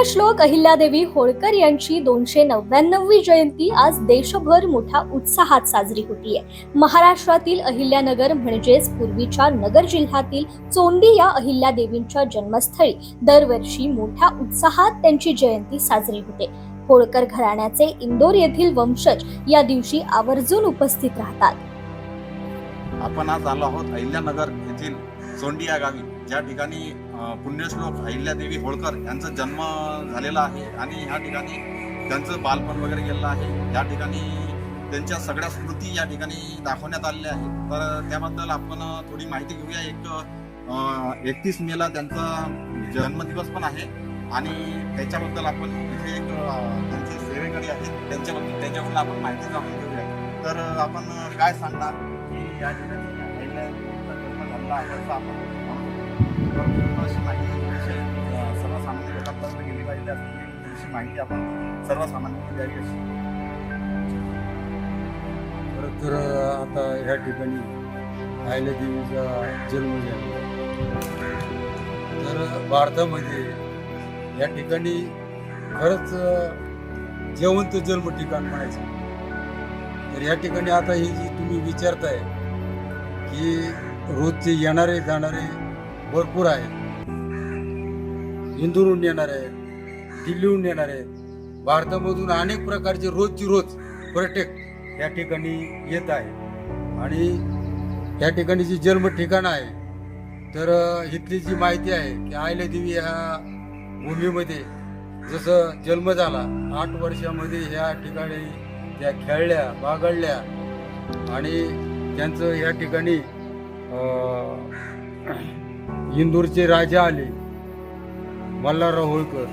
पुण्यश्लोक अहिल्यादेवी होळकर यांची 299वी जयंती आज देशभर मोठ्या उत्साहात साजरी होतीये। महाराष्ट्रातील अहिल्यानगर म्हणजेच पूर्वीच्या नगर जिल्ह्यातील चोंडी या अहिल्यादेवींच्या जन्मस्थळी दरवर्षी मोठ्या उत्साहात त्यांची जयंती साजरी होते। होळकर घराण्याचे इंदोर येथील वंशज या दिवशी आवर्जून उपस्थित राहतात। आपण आज आलो आहोत अहिल्यानगर येथील चोंडी या गावी, ज्या ठिकाणी पुण्यश्लोक अहिल्यादेवी होळकर यांचा जन्म झालेला आहे आणि ह्या ठिकाणी त्यांचं बालपण वगैरे गेलेलं आहे। या ठिकाणी त्यांच्या सगळ्या स्मृती या ठिकाणी दाखवण्यात आलेल्या आहेत। तर त्याबद्दल आपण थोडी माहिती घेऊया। 31 मेला त्यांचा जन्मदिवस पण आहे आणि त्याच्याबद्दल आपण इथे एक त्यांचे सेवेकरी आहेत, त्यांच्याकडून आपण माहिती जाणून घेऊया। तर आपण काय सांगणार की या ठिकाणी अहिल्यादेवीचा जन्म झाला आहे, असं आपण अशी माहिती सर्वसामान्य लोकांपर्यंत गेली पाहिजे, अशी माहिती आपण सर्वसामान्यांना द्यावी अशी। खरं तर आता ह्या ठिकाणी अहिल्यादेवीचा जन्म झाला तर भारतामध्ये या ठिकाणी खरंच जिवंत जन्म ठिकाण म्हणायचं। तर या ठिकाणी आता ही जी तुम्ही विचारताय की रोजचे येणारे जाणारे भरपूर आहेत, इंदूरहून येणार आहेत, दिल्लीहून येणार आहेत, भारतामधून अनेक प्रकारचे रोजची रोज पर्यटक या ठिकाणी येत आहे। आणि या ठिकाणी जी जन्म ठिकाण आहे तर इथली जी माहिती आहे की अहिल्यादेवी ह्या भूमीमध्ये जसं जन्म झाला 8 वर्षामध्ये ह्या ठिकाणी त्या खेळल्या बागडल्या आणि त्यांचं या ठिकाणी इंदूरचे राजा आले मल्हारराव होळकर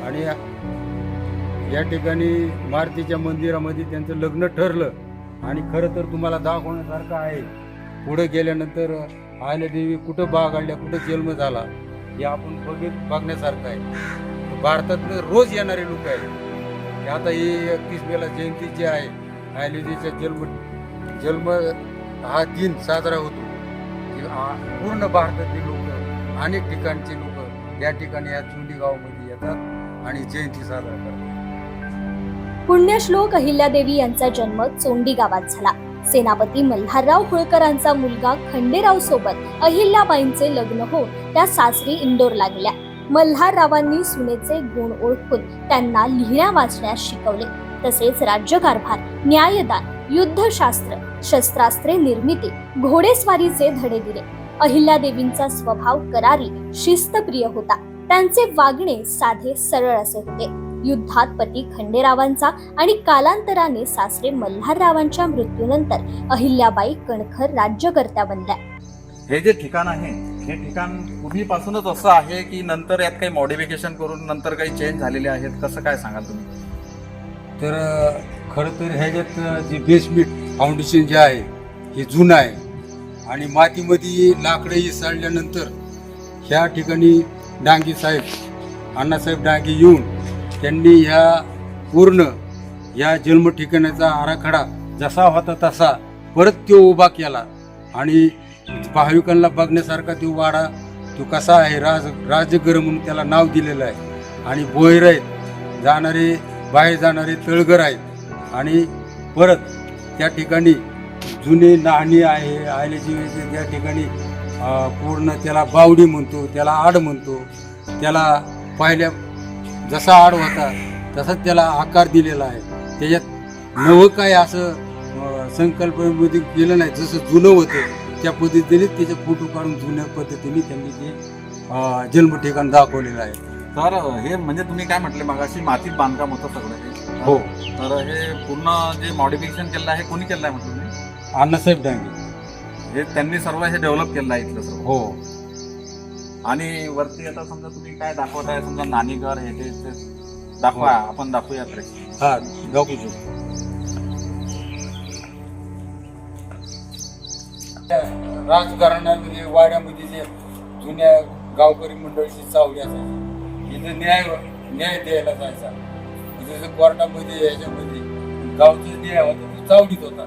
आणि या ठिकाणी मारुतीच्या मंदिरामध्ये त्यांचं लग्न ठरलं। आणि खरं तर तुम्हाला दाखवण्यासारखं आहे, पुढे गेल्यानंतर अहिल्यादेवी कुठं बागडल्या कुठं जन्म झाला हे आपण बघण्यासारखं आहे। भारतातनं रोज येणारे लोक आहेत की आता ही 31 मेला जयंती जी आहे अहिल्यादेवीचा जन्म हा दिन साजरा होतो। पूर्ण भारतातील लोक अनेक ठिकाणचे लोक या ठिकाणी या चोंडी गावामध्ये येतात आणि जयंती साजरा करतात। पुण्यश्लोक अहिल्यादेवी यांचा जन्म चोंडी गावात झाला। सेनापती मल्हारराव होळकरांचा मुलगा खंडेराव सोबत अहिल्याबाईंचे लग्न होऊन त्या सासरी इंदोरला गेल्या। मल्हाररावांनी सुनेचे गुण ओळखून त्यांना लिहिण्या वाचण्यास शिकवले, तसेच राज्यकारभार, न्यायदान, युद्धशास्त्र, शस्त्रास्त्रे निर्मिती, घोडेस्वारीचे धडे दिले। अहिल्यादेवींचा स्वभाव करारी, शिस्तप्रिय होता। त्यांचे वागणे साधे सरळ असे होते। युद्धात पती खंडेरावांचा आणि कालांतराने सासरे मल्हाररावांच्या मृत्यूनंतर अहिल्याबाई कणखर राज्यकर्त्या बनल्या। हे जे ठिकाण आहे हे ठिकाण पूर्वीपासूनच असं आहे की नंतर यात काही मॉडिफिकेशन करून नंतर काही चेंज झालेले आहेत, कसं काय सांगाल तुम्ही? तर खरं तर ह्याच्यात जे बेसमेंट फाउंडेशन जे आहे हे जुनं आहे आणि मातीमध्ये लाकडं इसळल्यानंतर ह्या ठिकाणी डांगे साहेब अण्णासाहेब डांगे येऊन त्यांनी ह्या पूर्ण या जन्म ठिकाणाचा आराखडा जसा होता तसा परत तो उभा केला आणि भाविकांना बघण्यासारखा तो वाडा तो कसा आहे राजगर म्हणून त्याला नाव दिलेलं आहे। आणि बोहेर आहेत, जाणारे बाहेर जाणारे तळघर आहेत आणि परत त्या ठिकाणी जुने नाणी आहे अहिल्यादेवीचे। त्या ठिकाणी पूर्ण त्याला बावडी म्हणतो, त्याला आड म्हणतो, त्याला पहिल्या जसा आड होता तसाच त्याला आकार दिलेला आहे। त्याच्यात नवं काय असं संकल्पनेमध्ये केलं नाही, जसं जुनं होतं त्या पद्धतीने त्याचे फोटो काढून जुन्या पद्धतीने त्यांनी ते जन्म ठिकाण दाखवलेलं आहे। तर हे म्हणजे तुम्ही काय म्हटले मगाशी मातीत बांधकाम होतं सगळं हे? हो। तर हे पूर्ण जे मॉडिफिकेशन केलं आहे कोणी केलं आहे म्हटलं तुम्ही? अण्णासाहेब डांगे हे त्यांनी सर्व हे डेव्हलप केलं आहे इथलं सर्व? हो। आणि वरती आता समजा तुम्ही काय दाखवताय, समजा नाणीघर हे ते दाखवा, आपण दाखवूया इकडे। हा दाखवू शकतो। राजघराण्यामध्ये वाड्यामध्ये जे जुन्या गावकरी मंडळीची चावडी असायची, इथं न्याय द्यायला जायचा। जसं कोर्टामध्ये ह्याच्यामध्ये गावचे न्याय होता तो चावडीत होता।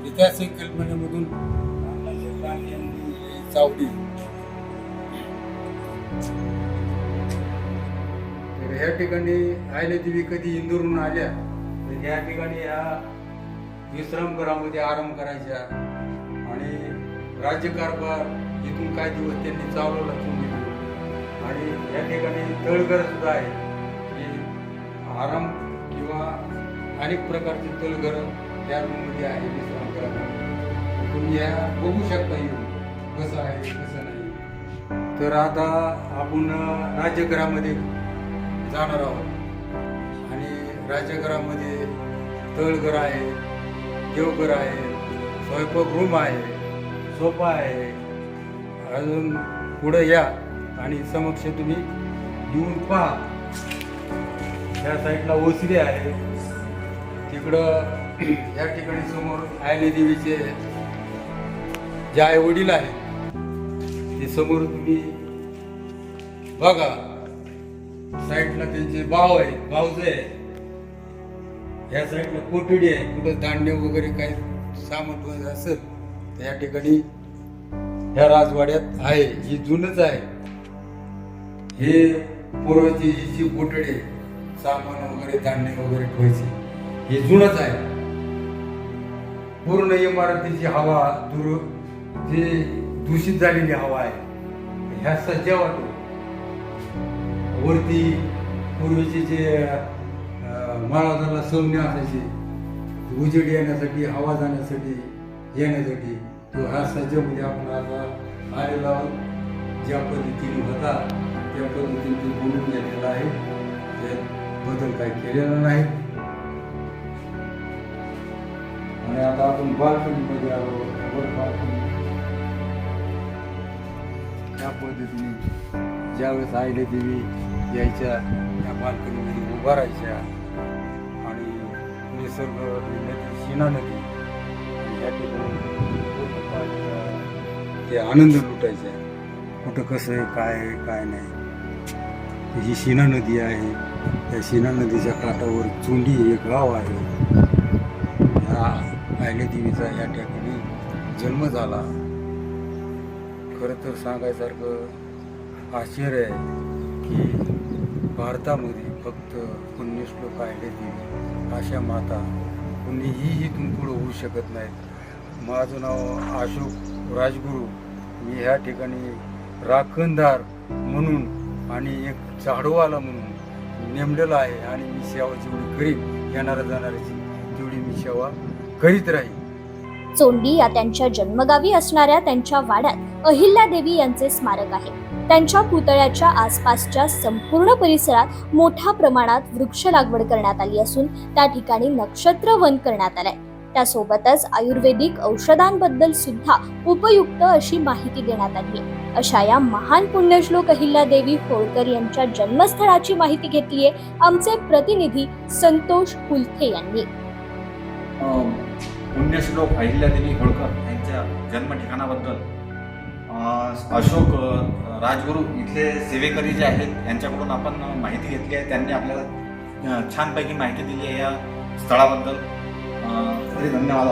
त्या संकल्पनेमधून चावडी तर ह्या ठिकाणी अहिल्यादेवी कधी इंदोरहून आल्या तर ह्या ठिकाणी ह्या विश्रामगृहामध्ये आराम करायच्या आणि राज्यकारभार इथून काही दिवस त्यांनी चालवला चोंडीतून. आणि या ठिकाणी तळघर सुद्धा आहे की आराम किंवा अनेक प्रकारचे तळघर या रूममध्ये आहे विश्रामगृहामध्ये. तुम्ही या बघू शकता येऊन कसं आहे कसं नाही. तर आता आपण राजगृहामध्ये जाणार आहोत आणि राजगृहामध्ये तळघर आहे, देवघर आहे, स्वयंपाक रूम आहे, सोफा आहे. अजून पुढे या आणि समक्ष तुम्ही येऊन पहा. त्या साईडला ओसरी आहे, तिकडं या ठिकाणी समोर अहिल्यादेवीचे जे आई वडील आहेत ते समोर तुम्ही बघा. साईडला त्यांचे भाऊ आहे, भाऊजे आहे. या साईडला कोठडी आहे, कुठं धान्य वगैरे काही सामान वगैरे असेल तर या ठिकाणी ह्या राजवाड्यात आहे. ही जुनच आहे. हे पूर्वाची ही जी कोठडी आहे, सामान वगैरे धान्य वगैरे ठेवायचे, हे जुनच आहे. पूर्ण इमारतीची हवा जी दूषित झालेली हवा आहे ह्या सज्जा वाटतो. वरती पूर्वीचे जे माळाला सौम्य असायचे, उजेड येण्यासाठी, हवा जाण्यासाठी, येण्यासाठी तो ह्या सज्जामध्ये आपण आता आलेला आहोत. ज्या पद्धतीने होता त्या पद्धतीने तो बोलून गेलेला आहे. त्यात बदल काही केलेला नाही. आणि आता आपण बाल्कनीमध्ये आलो. बाल्कनी त्या पद्धतीने ज्यावेळेस अहिल्यादेवी यायच्या त्या बाल्कनीमध्ये उभा राहायच्या आणि निसर्ग नदी, शिना नदी या ठिकाणी ते आनंद लुटायचे. कुठं कसं आहे, काय आहे, काय नाही. ही शिना नदी आहे. त्या शिना नदीच्या काठावर चोंडी एक गाव आहे. ह्या अहिल्यादेवीचा या ठिकाणी जन्म झाला. खरं तर सांगायसारखं आश्चर्य आहे की भारतामध्ये फक्त पुण्यश्लोक अहिल्यादेवी अशा माता कुणीही इथून पुढं होऊ शकत नाहीत. माझं नाव अशोक राजगुरू. मी ह्या ठिकाणी राखणदार म्हणून आणि एक झाडूवाला म्हणून नेमलेला आहे आणि मी सेवा जेवढी करीन येणाऱ्या जाणाऱ्याची तेवढी मी सेवा करीत राहील. चोंडी या त्यांच्या जन्मगावी असणाऱ्या त्यांच्या वाड्यात अहिल्यादेवी यांचे स्मारक आहे. त्यांच्या पुतळ्याच्या आसपासच्या संपूर्ण परिसरात मोठ्या प्रमाणात वृक्ष लागवड करण्यात आली असून त्या ठिकाणी नक्षत्र वन करण्यात आलंय. त्यासोबतच आयुर्वेदिक औषधांबद्दल सुद्धा उपयुक्त अशी माहिती देण्यात आली आहे. अशा या महान पुण्यश्लोक अहिल्यादेवी होळकर यांच्या जन्मस्थळाची माहिती घेतलीये आमचे प्रतिनिधी संतोष हुलथे यांनी. पुण्यश्लोक अहिल्यादेवी होळकर यांच्या जन्म ठिकाणाबद्दल अशोक राजगुरू इथले सेवेकरी जे आहेत यांच्याकडून आपण माहिती घेतली आहे. त्यांनी आपल्याला छानपैकी माहिती दिली आहे या स्थळाबद्दल. तरी धन्यवाद.